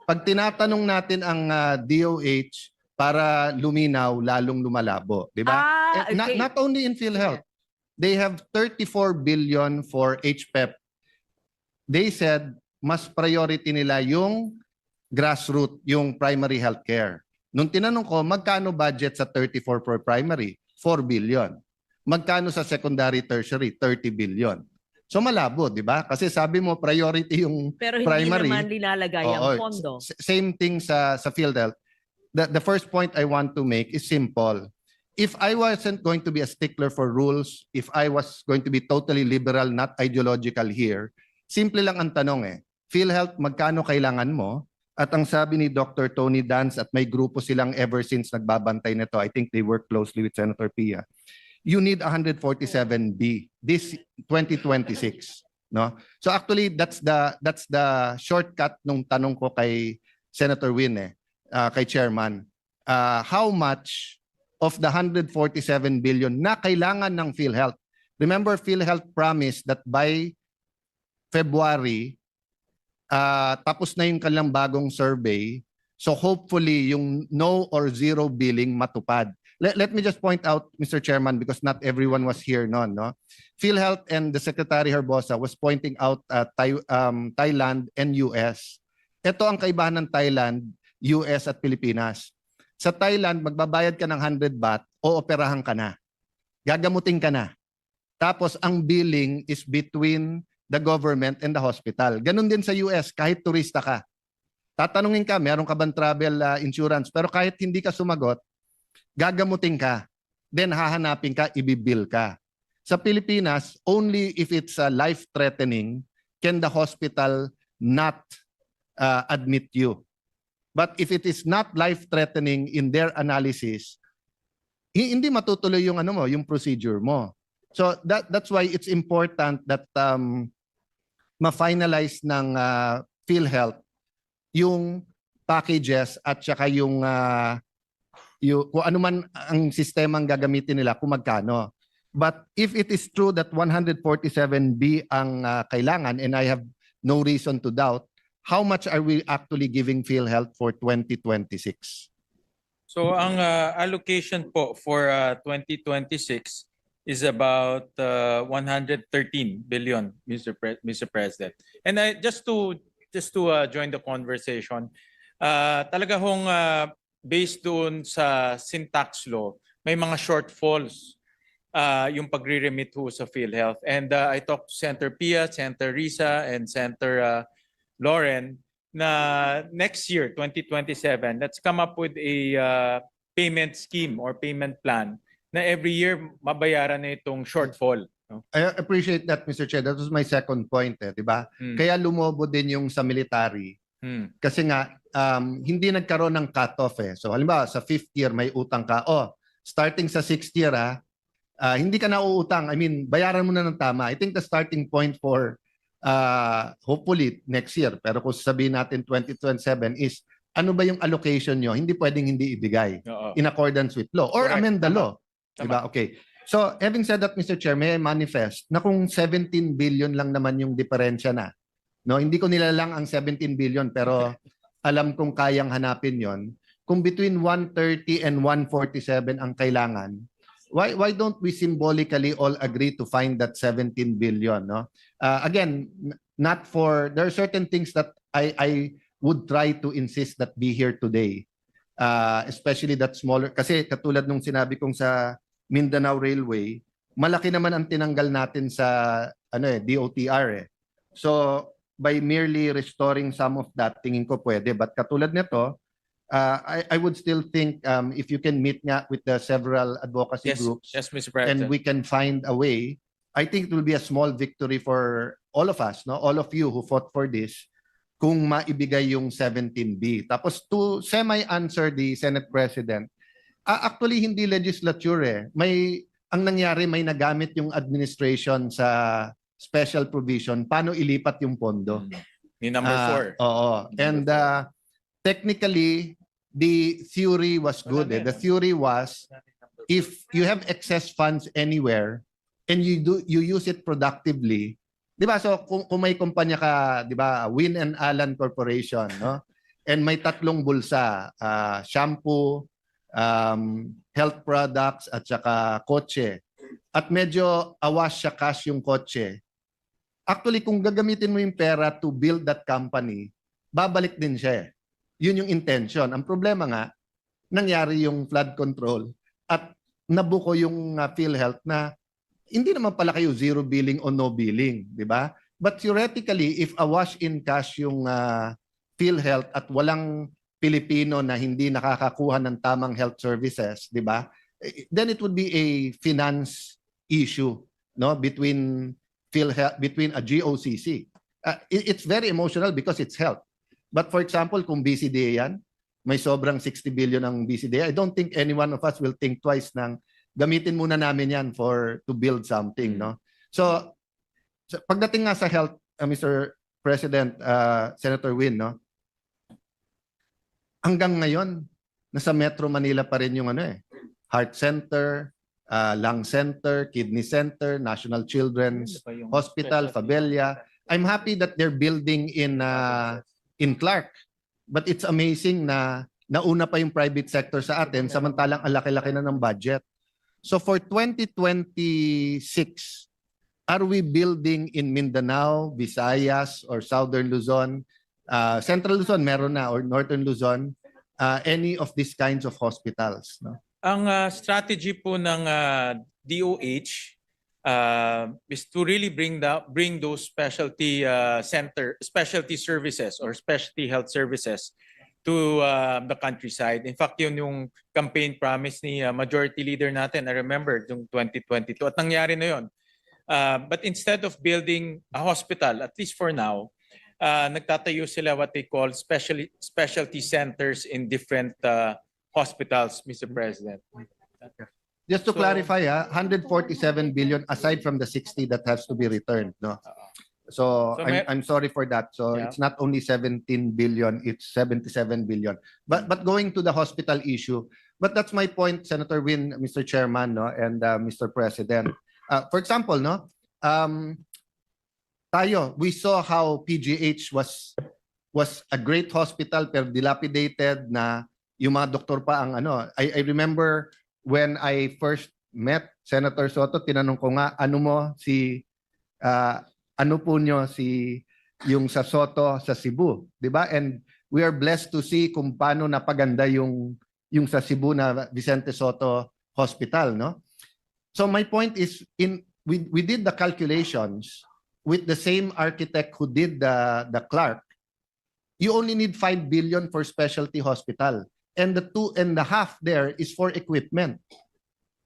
pag tinatanong natin ang DOH para luminaw, lalong lumalabo, di ba? Okay. Not only in PhilHealth. They have 34 billion for HPEP. They said mas priority nila yung grassroots, yung primary healthcare. Nung tinanong ko, magkano budget sa 34 for primary? 4 billion. Magkano sa secondary, tertiary? 30 billion. So malabo, di ba? Kasi sabi mo, priority yung Pero hindi primary. naman linalagay ang pondo. Same thing sa PhilHealth. The first point I want to make is simple. If I wasn't going to be a stickler for rules, if I was going to be totally liberal, not ideological here, simple lang ang tanong PhilHealth, magkano kailangan mo? At ang sabi ni Dr. Tony Dance at may grupo silang ever since nagbabantay nito, I think they work closely with Senator Pia. You need 147B this 2026, no? So actually that's the shortcut nung tanong ko kay Senator Win kay Chairman. How much of the 147 billion na kailangan ng PhilHealth? Remember, PhilHealth promised that by February tapos na yung kanilang bagong survey. So hopefully yung no or zero billing matupad. Let me just point out, Mr. Chairman, because not everyone was here noon, no? PhilHealth and the Secretary Herbosa was pointing out Thailand and US. Ito ang kaibahan ng Thailand, US at Pilipinas. Sa Thailand, magbabayad ka ng 100 baht o operahan ka na. Gagamutin ka na. Tapos ang billing is between the government and the hospital. Ganun din sa US, kahit turista ka. Tatanungin ka, meron ka bang travel insurance? Pero kahit hindi ka sumagot, gagamutin ka. Then hahanapin ka, ibibill ka. Sa Pilipinas, only if it's life-threatening can the hospital not admit you. But if it is not life-threatening in their analysis, hindi matutuloy yung yung procedure mo. So that's why it's important that ma-finalize ng PhilHealth yung packages at saka yung kung ano man ang sistemang gagamitin nila kung magkano. But if it is true that 147B ang kailangan, and I have no reason to doubt, how much are we actually giving PhilHealth for 2026? So ang allocation po for 2026 is about 113 billion, Mr. President. And just to join the conversation, talaga hong based doon sa syntax law, may mga shortfalls yung pagre-remit ho sa PhilHealth. And I talked to Senator Pia, Senator Risa, and Senator Lauren na next year, 2027, let's come up with a payment scheme or payment plan na every year mabayaran na itong shortfall. No? I appreciate that, Mr. Chair. That was my second point, di ba? Kaya lumobo din yung sa military. Kasi nga, hindi nagkaroon ng cut-off So halimbawa, sa 5th year may utang ka. Starting sa 6th year, hindi ka na uutang. I mean, bayaran mo na ng tama. I think the starting point for hopefully next year, pero kung sabihin natin 2027 is, ano ba yung allocation nyo? Hindi pwedeng hindi ibigay in accordance with law or amend the law. Diba? Okay. So, having said that, Mr. Chair, may I manifest na kung 17 billion lang naman yung diferensya na, no? Hindi ko nilalang ang 17 billion, pero alam kong kayang hanapin yon. Kung between 130 and 147 ang kailangan, why don't we symbolically all agree to find that 17 billion, no? Again, not for, there are certain things that I would try to insist that be here today. Especially that smaller, kasi katulad nung sinabi kong sa Mindanao Railway, malaki naman ang tinanggal natin sa DOTR So by merely restoring some of that, tingin ko pwede. But katulad nito, I would still think if you can meet nga with the several advocacy groups Mr. President. and we can find a way, I think it will be a small victory for all of us, no? All of you who fought for this, kung maibigay yung 17B. Tapos to semi-answer the Senate President, actually hindi legislature ang nangyari may nagamit yung administration sa special provision paano ilipat yung pondo. Ni number 4. Oo. And technically the theory was good. The theory was if you have excess funds anywhere and you use it productively, 'di ba? So kung may kumpanya ka, 'di ba, Win and Allen Corporation, no? and may tatlong bulsa, shampoo, health products at saka kotse, at medyo awas siya cash yung kotse, actually kung gagamitin mo yung pera to build that company, babalik din siya. Yun yung intention. Ang problema nga, nangyari yung flood control at nabuko yung PhilHealth na hindi naman pala kayo zero billing o no billing, di ba? But theoretically, if awash in cash yung PhilHealth at walang Pilipino na hindi nakakakuha ng tamang health services, di ba? Then it would be a finance issue, no, between PhilHealth, between a GOCC. It's very emotional because it's health. But for example, kung BCDA yan, may sobrang 60 billion ang BCDA, I don't think any one of us will think twice ng gamitin muna namin yan to build something, no? So pagdating nga sa health, Mr. President, Senator Win, no? Hanggang ngayon, nasa Metro Manila pa rin yung Heart Center, Lung Center, Kidney Center, National Children's Hospital, Fabella. I'm happy that they're building in Clark. But it's amazing na nauna pa yung private sector sa atin, samantalang ang laki-laki na ng budget. So for 2026, are we building in Mindanao, Visayas, or Southern Luzon? Central Luzon meron na, or Northern Luzon, any of these kinds of hospitals? No? Ang strategy po ng DOH is to really bring those specialty specialty services or specialty health services to the countryside. In fact, yun yung campaign promise ni Majority Leader natin. I remember yung 2022 at nangyari na yun. But instead of building a hospital, at least for now, nagtatayo sila what they call specialty centers in different hospitals, Mr. President. Just to clarify, 147 billion aside from the 60 that has to be returned, no? So I'm sorry for that. So Yeah. it's not only 17 billion, it's 77 billion. But going to the hospital issue, but that's my point, Senator Win, Mr. Chairman, no, and Mr. President. For example, no, we saw how PGH was a great hospital pero dilapidated na yung mga doktor pa ang I remember when I first met Senator Soto, tinanong ko nga, ano po nyo yung sa Soto sa Cebu, di ba? And we are blessed to see kung paano napaganda yung sa Cebu na Vicente Soto Hospital, no? So my point is, we did the calculations with the same architect who did the Clark. You only need 5 billion for specialty hospital. And the 2.5 there is for equipment.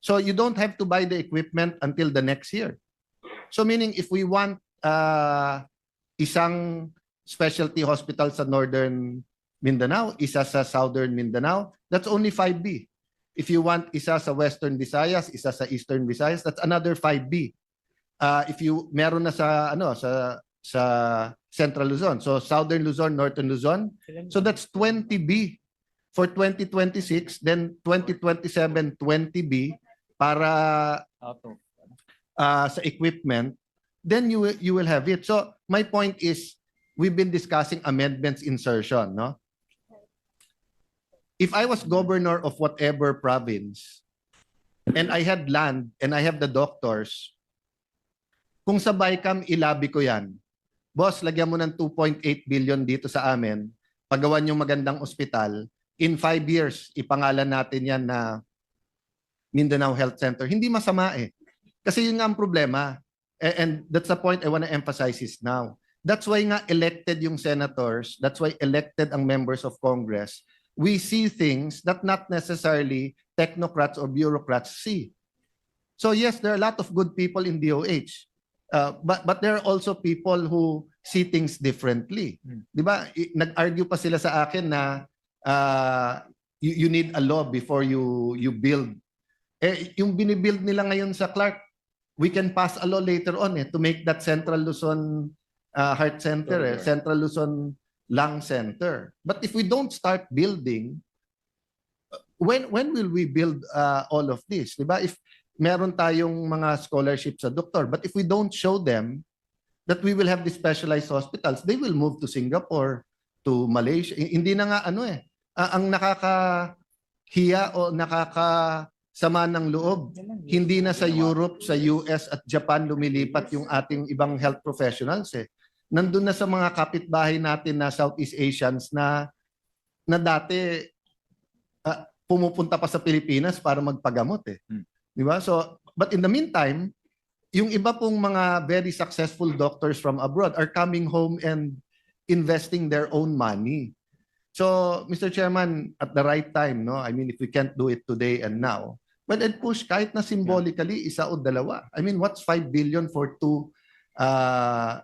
So you don't have to buy the equipment until the next year. So meaning if we want isang specialty hospital sa Northern Mindanao, isa sa Southern Mindanao, that's only 5B. If you want isa sa Western Visayas, isa sa Eastern Visayas, that's another 5B. If you meron na sa Central Luzon, so Southern Luzon, Northern Luzon, so that's 20B for 2026, then 2027 20B para sa equipment, then you will have it. So my point is, we've been discussing amendments insertion, no? If I was governor of whatever province and I had land and I have the doctors, kung sa BICAM ilabi ko yan, boss, lagyan mo ng 2.8 billion dito sa amin, pagawan yung magandang ospital, in 5 years, ipangalan natin yan na Mindanao Health Center. Hindi masama eh. Kasi yun nga ang problema. And that's the point I want to emphasize is now. That's why nga elected yung senators, that's why elected ang members of Congress. We see things that not necessarily technocrats or bureaucrats see. So yes, there are a lot of good people in DOH. But there are also people who see things differently. Di ba? Nag-argue pa sila sa akin na you need a law before you build. Yung binibuild nila ngayon sa Clark, we can pass a law later on to make that Central Luzon Heart Center, Central Luzon Lung Center. But if we don't start building, when will we build all of this? Diba? If meron tayong mga scholarships sa doktor, but if we don't show them that we will have the specialized hospitals, they will move to Singapore, to Malaysia. Hindi na nga ang nakakahiya o nakakasama ng loob, hindi na sa Europe, sa US at Japan lumilipat yung ating ibang health professionals eh. Nandun na sa mga kapitbahay natin na Southeast Asians na dati pumupunta pa sa Pilipinas para magpagamot eh. Di ba? So, but in the meantime, yung iba pong mga very successful doctors from abroad are coming home and investing their own money. So, Mr. Chairman, at the right time, no? I mean, if we can't do it today and now, well, and push kahit na symbolically, isa o dalawa. I mean, what's 5 billion for 2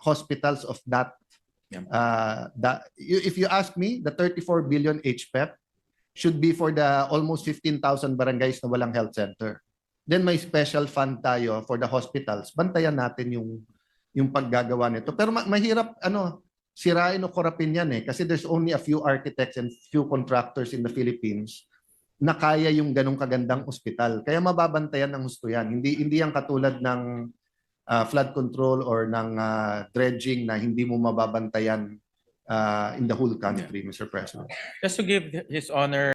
hospitals of that? If you ask me, the 34 billion HPEP should be for the almost 15,000 barangays na walang health center. Then may special fund tayo for the hospitals. Bantayan natin yung paggagawa nito. Pero mahirap sirain o korapin yan eh kasi there's only a few architects and few contractors in the Philippines na kaya yung ganong kagandang ospital. Kaya mababantayan ng husto yan. Hindi yan katulad ng flood control or ng dredging na hindi mo mababantayan in the whole country, Mr. President. Just to give His Honor